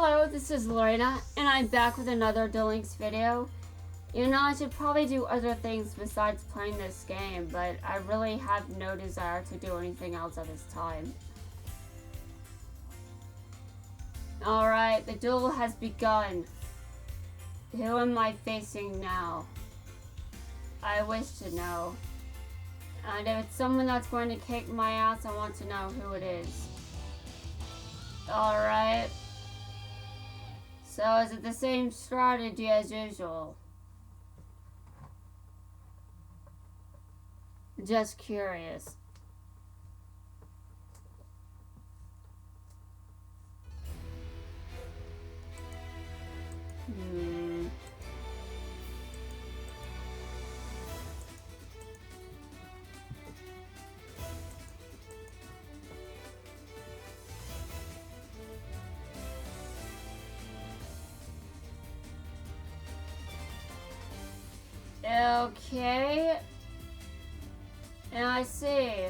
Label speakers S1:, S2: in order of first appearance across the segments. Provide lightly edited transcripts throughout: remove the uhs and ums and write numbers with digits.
S1: Hello, this is Lorena, and I'm back with another Duel Links video. You know, I should probably do other things besides playing this game, but I really have no desire to do anything else at this time. Alright, the duel has begun. Who am I facing now? I wish to know. And if it's someone that's going to kick my ass, I want to know who it is. Alright. So is it the same strategy as usual? Just curious. Okay. And I see.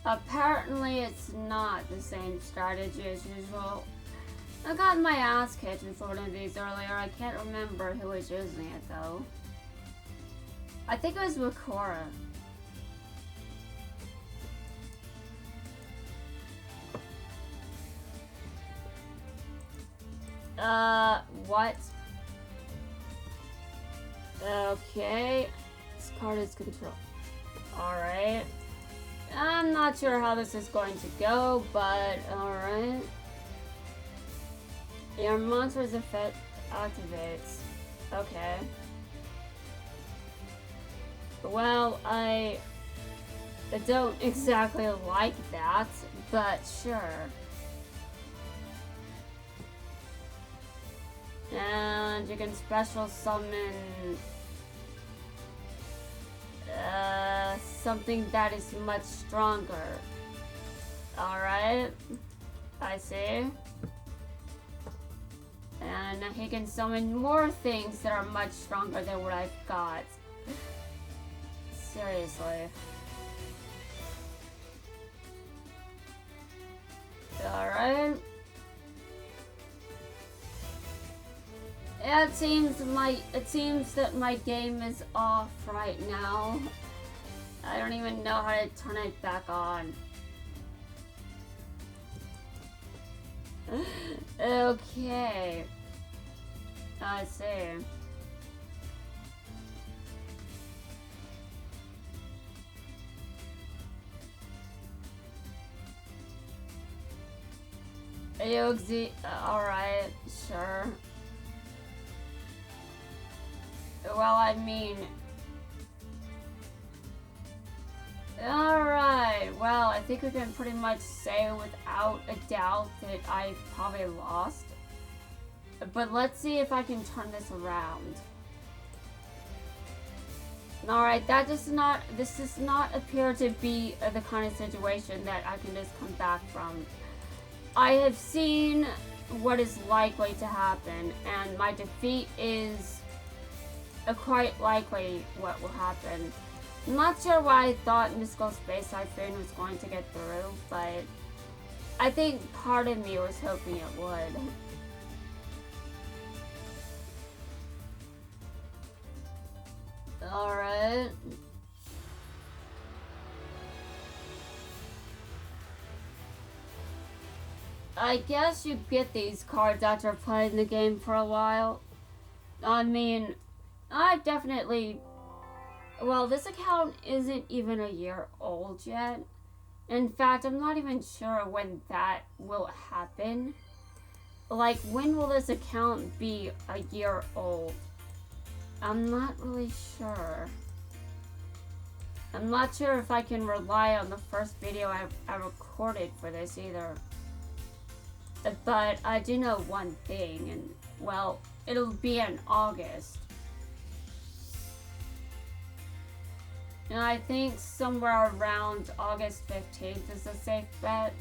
S1: Apparently it's not the same strategy as usual. I got my ass kicked with one of these earlier. I can't remember who was using it though. I think it was Wakora. What? Okay. This card is control. Alright. I'm not sure how this is going to go, but alright. Your monster's effect activates. Okay. Well, I don't exactly like that, but sure. And you can special summon something that is much stronger. Alright, I see. And he can summon more things that are much stronger than what I've got. Seriously. Alright. It seems that my game is off right now. I don't even know how to turn it back on. Okay. I see. Alright, sure. Well, I mean... Alright, well, I think we can pretty much say without a doubt that I probably lost. But let's see if I can turn this around. Alright, this does not appear to be the kind of situation that I can just come back from. I have seen what is likely to happen, and my defeat is quite likely what will happen. I'm not sure why I thought Mystical Space Typhoon was going to get through, but I think part of me was hoping it would. Alright. I guess you get these cards after playing the game for a while. I mean, I've definitely... Well, this account isn't even a year old yet. In fact, I'm not even sure when that will happen. Like, when will this account be a year old? I'm not really sure. I'm not sure if I can rely on the first video I recorded for this either. But I do know one thing, and, well, it'll be in August. And I think somewhere around August 15th is a safe bet.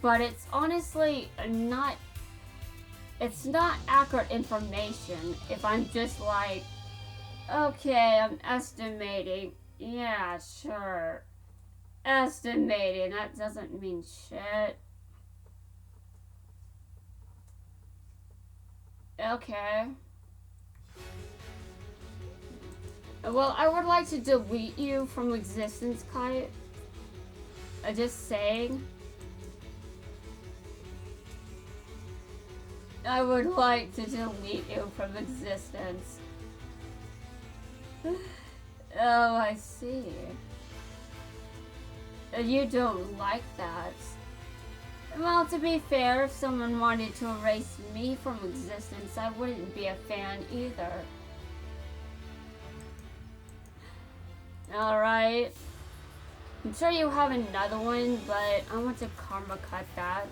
S1: But it's honestly not... It's not accurate information if I'm just like, okay, I'm estimating. Yeah, sure. Estimating, that doesn't mean shit. Okay. Well, I would like to delete you from existence, Kite. Just saying. I would like to delete you from existence. Oh, I see. You don't like that. Well, to be fair, if someone wanted to erase me from existence, I wouldn't be a fan either. Alright. I'm sure you have another one, but I want to karma cut that.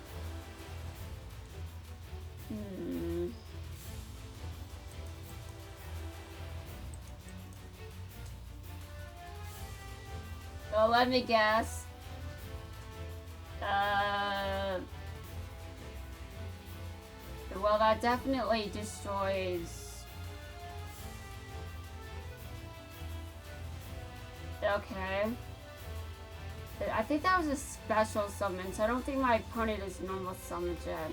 S1: Well, let me guess. Well, that definitely destroys. Okay. I think that was a special summon, so I don't think my opponent is normal summoned yet.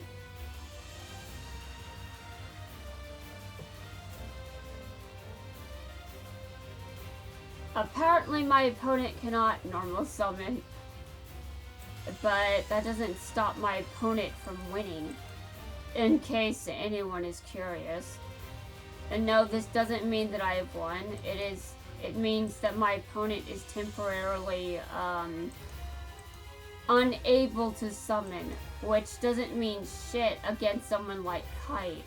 S1: Apparently my opponent cannot normal summon, but that doesn't stop my opponent from winning, in case anyone is curious. And no, this doesn't mean that I have won. It means that my opponent is temporarily unable to summon, which doesn't mean shit against someone like Kite.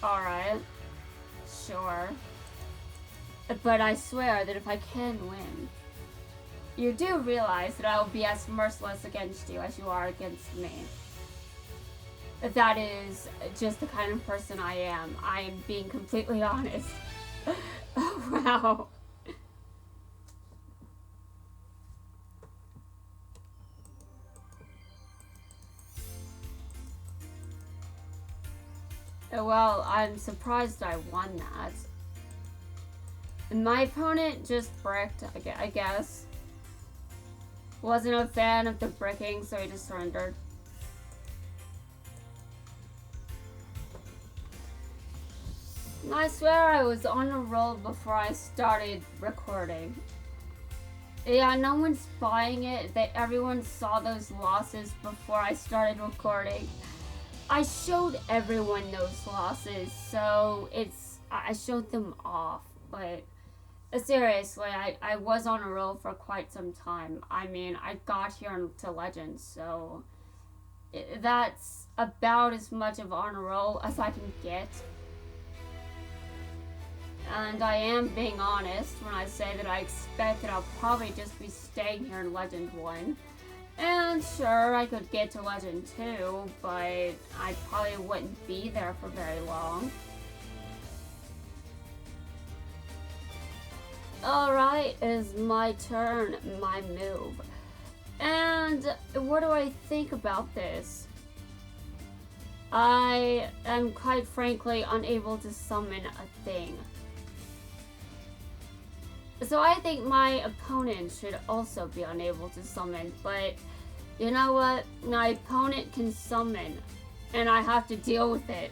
S1: Alright. Sure. But I swear that if I can win, you do realize that I will be as merciless against you as you are against me. That is just the kind of person I am. I am being completely honest. Oh, wow. Well, I'm surprised I won that. My opponent just bricked, I guess. Wasn't a fan of the bricking, so he just surrendered. I swear I was on a roll before I started recording. Yeah, no one's buying it. Everyone saw those losses before I started recording. I showed everyone those losses, so I showed them off, but seriously, I was on a roll for quite some time. I mean, I got here into Legends, so that's about as much of on a roll as I can get. And I am being honest when I say that I expect that I'll probably just be staying here in Legend 1. And sure, I could get to Legend 2, but I probably wouldn't be there for very long. Alright, it is my turn, my move. And what do I think about this? I am quite frankly unable to summon a thing. So I think my opponent should also be unable to summon, but you know what? My opponent can summon, and I have to deal with it.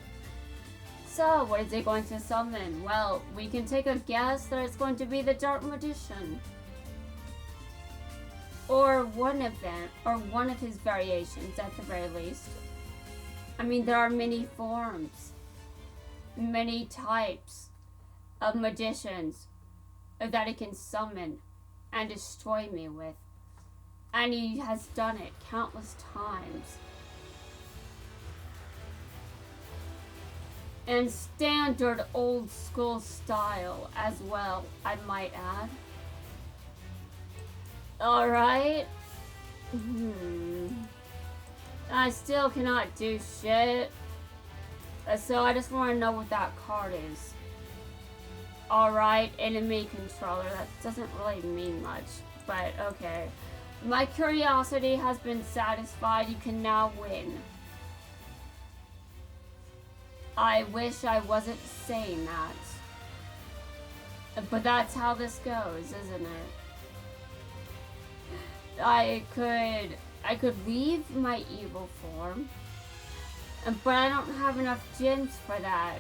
S1: So, what is it going to summon? Well, we can take a guess that it's going to be the Dark Magician. Or one of them, or one of his variations at the very least. I mean, there are many forms, many types of magicians that he can summon and destroy me with. And he has done it countless times. And standard old school style as well, I might add. Alright. I still cannot do shit. So I just want to know what that card is. Alright, enemy controller. That doesn't really mean much, but okay. My curiosity has been satisfied. You can now win. I wish I wasn't saying that. But that's how this goes, isn't it? I could leave my evil form, but I don't have enough gems for that.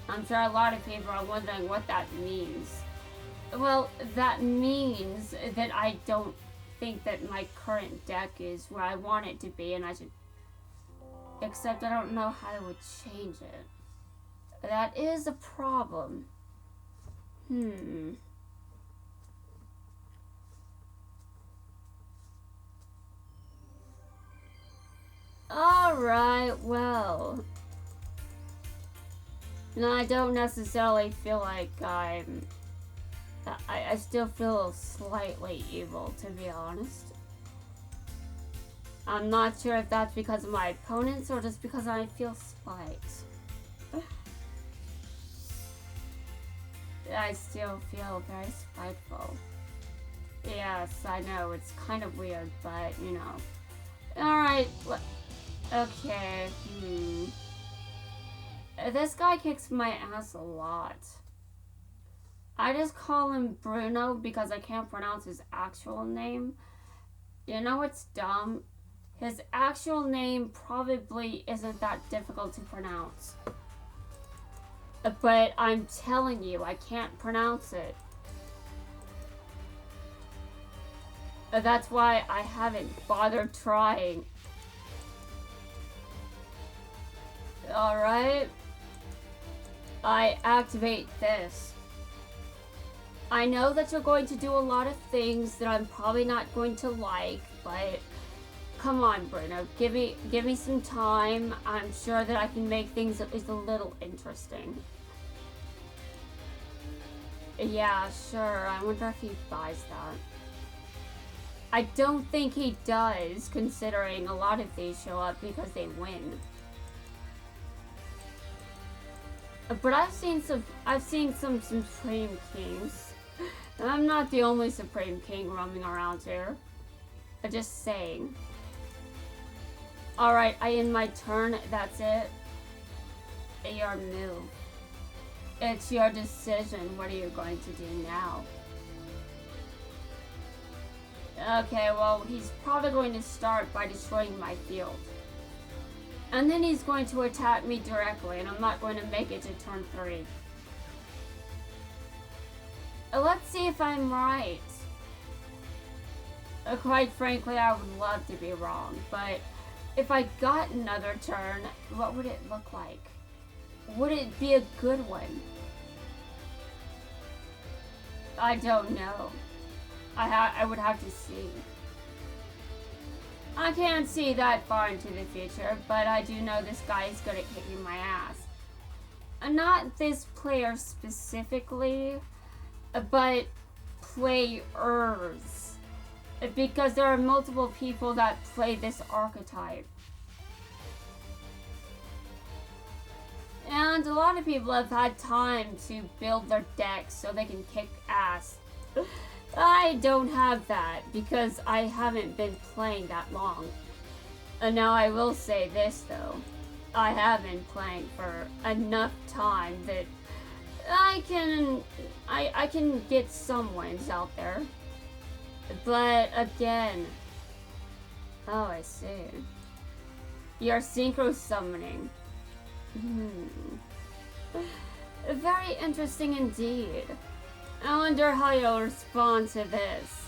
S1: I'm sure a lot of people are wondering what that means. Well, that means that I don't think that my current deck is where I want it to be, and I should... Except I don't know how I would change it. That is a problem. Alright, well. No, I don't necessarily feel like I still feel slightly evil, to be honest. I'm not sure if that's because of my opponents or just because I feel spiked. I still feel very spiteful. Yes, I know, it's kind of weird, but, you know. Alright, okay, This guy kicks my ass a lot. I just call him Bruno because I can't pronounce his actual name. You know what's dumb? His actual name probably isn't that difficult to pronounce. But I'm telling you, I can't pronounce it. That's why I haven't bothered trying. Alright. I activate this. I know that you're going to do a lot of things that I'm probably not going to like, but come on, Bruno, give me some time. I'm sure that I can make things at least a little interesting. Yeah, sure. I wonder if he buys that. I don't think he does, considering a lot of these show up because they win. But I've seen some Supreme Kings. I'm not the only Supreme King roaming around here. I'm just saying. Alright, I end my turn. That's it. Your move. It's your decision. What are you going to do now? Okay, well, he's probably going to start by destroying my field. And then he's going to attack me directly, and I'm not going to make it to turn 3. Let's see if I'm right. Quite frankly, I would love to be wrong, but if I got another turn, what would it look like? Would it be a good one? I don't know. I would have to see. I can't see that far into the future, but I do know this guy is good at kicking my ass. Not this player specifically, but players. Because there are multiple people that play this archetype. And a lot of people have had time to build their decks so they can kick ass. I don't have that because I haven't been playing that long. And now I will say this though. I have been playing for enough time that I can get some wins out there. But again, oh, I see. You're synchro summoning. Very interesting indeed. I wonder how you'll respond to this.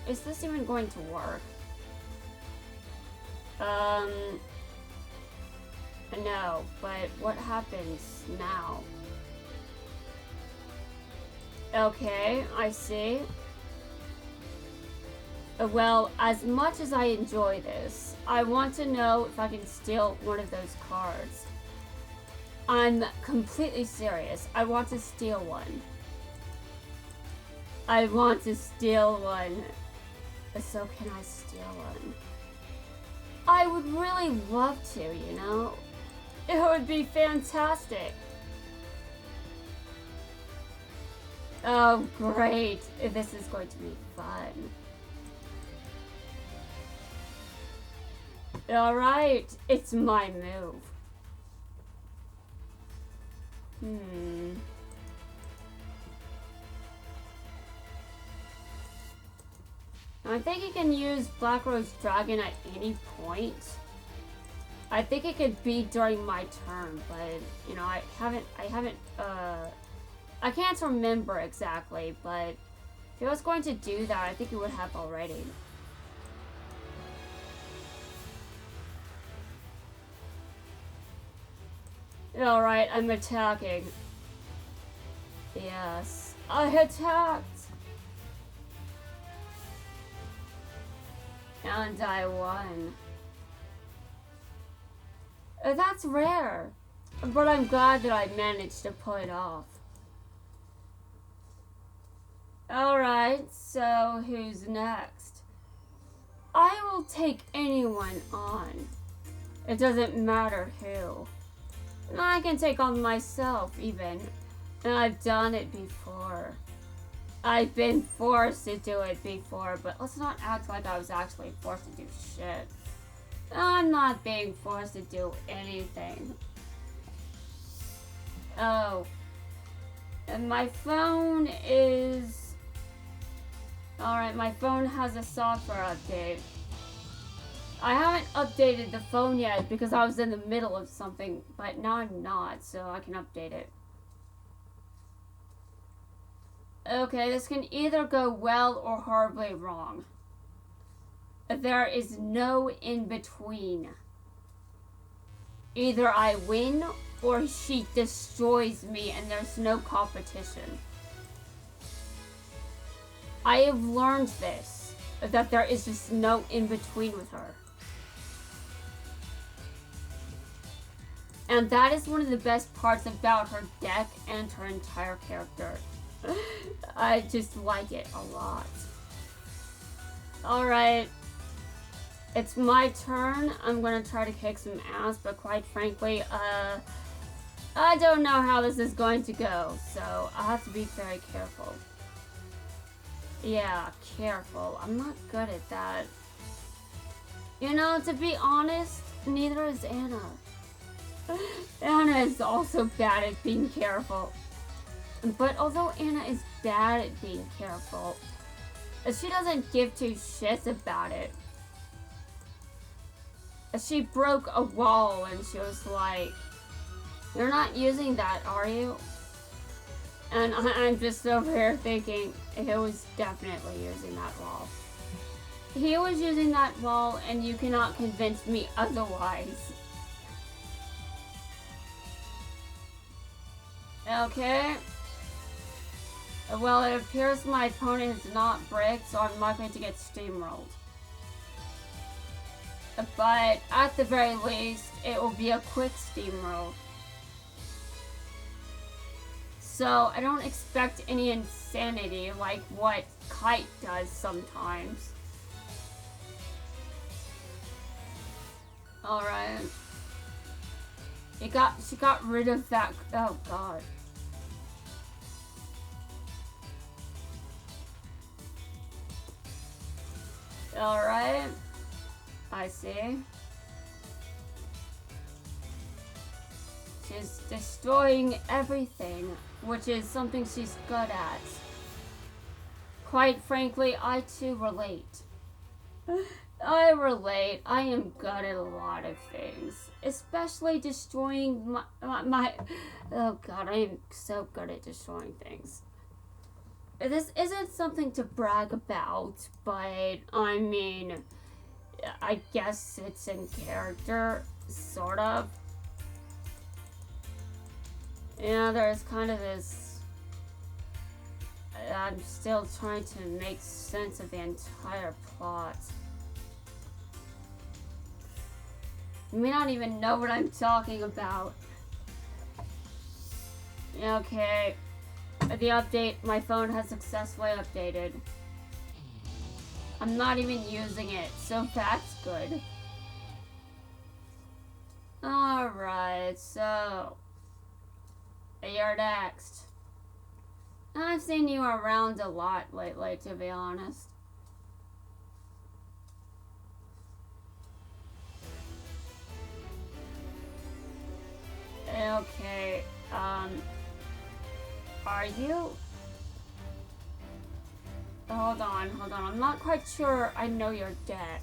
S1: Is this even going to work? No, but what happens now? Okay, I see. Well, as much as I enjoy this, I want to know if I can steal one of those cards. I'm completely serious. I want to steal one. I want to steal one. So can I steal one? I would really love to, you know? It would be fantastic. Oh, great. This is going to be fun. Alright, it's my move. I think you can use Black Rose Dragon at any point. I think it could be during my turn, but you know, I can't remember exactly, but if I was going to do that, I think it would have already. Alright, I'm attacking. Yes, I attacked! And I won. That's rare, but I'm glad that I managed to pull it off. Alright, so who's next? I will take anyone on. It doesn't matter who. I can take on myself even, and I've done it before. I've been forced to do it before, but let's not act like I was actually forced to do shit. I'm not being forced to do anything. Oh. And my phone is... Alright, my phone has a software update. I haven't updated the phone yet because I was in the middle of something, but now I'm not, so I can update it. Okay, this can either go well or horribly wrong. There is no in between. Either I win or she destroys me and there's no competition. I have learned this, that there is just no in between with her. And that is one of the best parts about her deck and her entire character. I just like it a lot. Alright. It's my turn. I'm gonna try to kick some ass, but quite frankly, I don't know how this is going to go, so I have to be very careful. Yeah, careful. I'm not good at that. You know, to be honest, neither is Anna. Anna is also bad at being careful. But although Anna is bad at being careful, she doesn't give two shits about it. She broke a wall and she was like, "You're not using that, are you?" And I'm just over here thinking, he was definitely using that wall. He was using that wall and you cannot convince me otherwise. Okay. Well, it appears my opponent is not bricked, so I'm not going to get steamrolled. But at the very least, it will be a quick steamroll. So I don't expect any insanity like what Kite does sometimes. Alright. She got rid of that. Oh god. Alright. I see. She's destroying everything, which is something she's good at. Quite frankly, I too relate. I relate. I am good at a lot of things. Especially destroying my oh god, I am so good at destroying things. This isn't something to brag about, but I mean, I guess it's in character, sort of. Yeah, there's kind of this... I'm still trying to make sense of the entire plot. You may not even know what I'm talking about. Okay. The update, my phone has successfully updated. I'm not even using it, so that's good. Alright, so... you're next. I've seen you around a lot lately, to be honest. Okay, Are you? Hold on. I'm not quite sure I know your deck.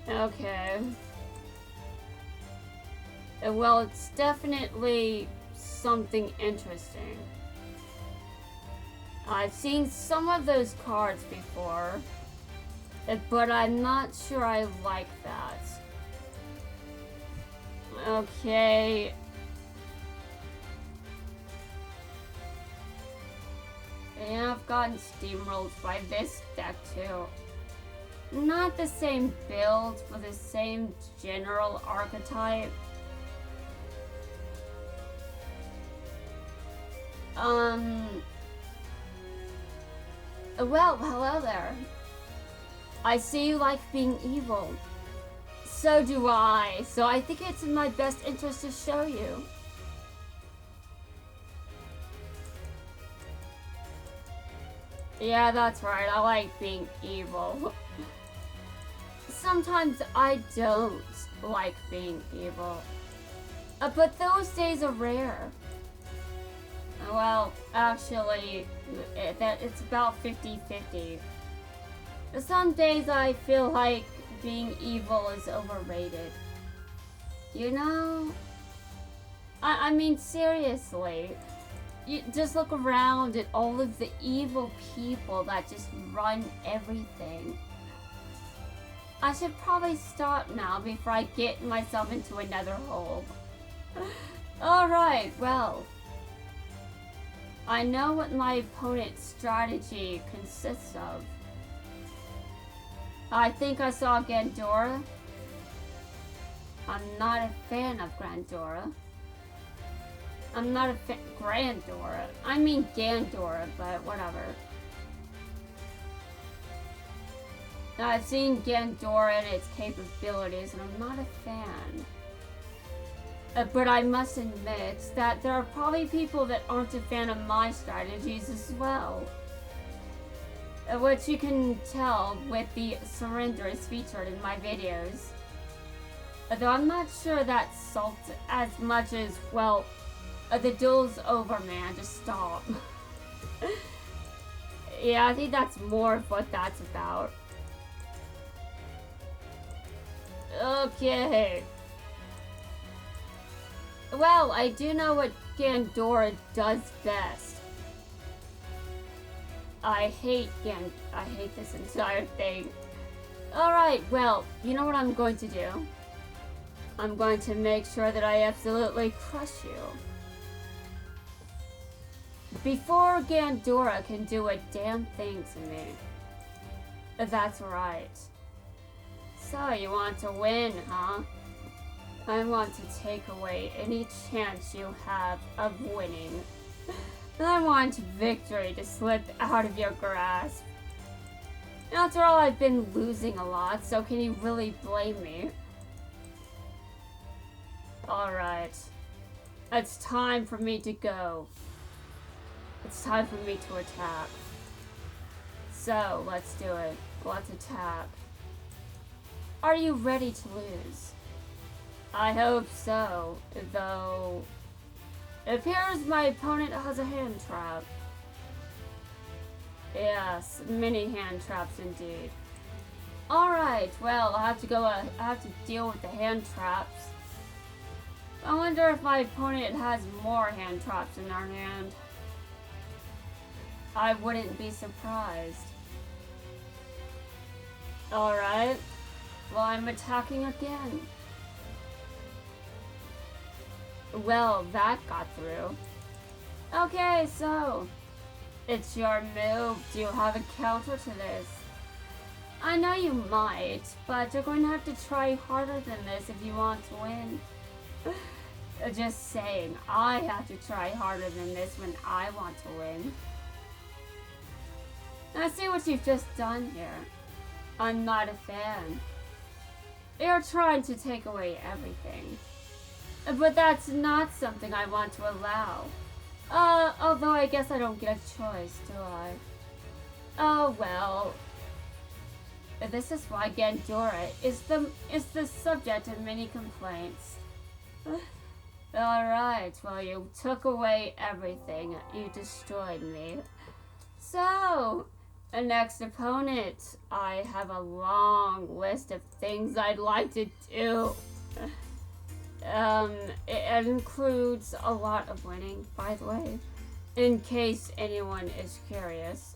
S1: Okay. Well, it's definitely something interesting. I've seen some of those cards before, but I'm not sure I like that. Okay. And I've gotten steamrolled by this deck too. Not the same build, but the same general archetype. Well, hello there. I see you like being evil. So do I. So I think it's in my best interest to show you. Yeah, that's right. I like being evil. Sometimes I don't like being evil. But those days are rare. Well, actually, it's about 50-50. Some days I feel like being evil is overrated. You know? I mean, seriously. You just look around at all of the evil people that just run everything. I should probably stop now before I get myself into another hole. Alright, well. I know what my opponent's strategy consists of. I think I saw Gandora. I'm not a fan of Grandora. I'm not a fan Grandora. I mean Gandora, but whatever. I've seen Gandora and its capabilities, and I'm not a fan. But I must admit that there are probably people that aren't a fan of my strategies as well. Which you can tell with the surrenders featured in my videos. Though I'm not sure that salts as much as, well, the duel's over, man, just stop. Yeah, I think that's more of what that's about. Okay. Well, I do know what Gandora does best. I hate this entire thing. Alright, well, you know what I'm going to do? I'm going to make sure that I absolutely crush you. Before Gandora can do a damn thing to me. That's right. So, you want to win, huh? I want to take away any chance you have of winning. I want victory to slip out of your grasp. After all, I've been losing a lot, so can you really blame me? Alright. It's time for me to go. It's time for me to attack. So, let's do it. Let's attack. Are you ready to lose? I hope so, though it appears my opponent has a hand trap. Yes, many hand traps indeed. Alright, well, I have to deal with the hand traps. I wonder if my opponent has more hand traps in their hand. I wouldn't be surprised. Alright, well, I'm attacking again. Well, that got through. Okay, so it's your move. Do you have a counter to this? I know you might, but you're going to have to try harder than this if you want to win. Just saying, I have to try harder than this when I want to win. I see what you've just done here. I'm not a fan. You're trying to take away everything. But that's not something I want to allow. Although I guess I don't get a choice, do I? Oh well. This is why Gandora is the subject of many complaints. Alright, well, you took away everything. You destroyed me. So, the next opponent, I have a long list of things I'd like to do. It includes a lot of winning, by the way, in case anyone is curious.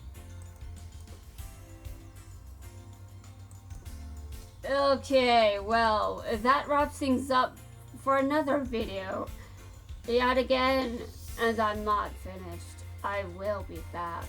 S1: Okay, well, that wraps things up for another video. Yet again, and I'm not finished. I will be back.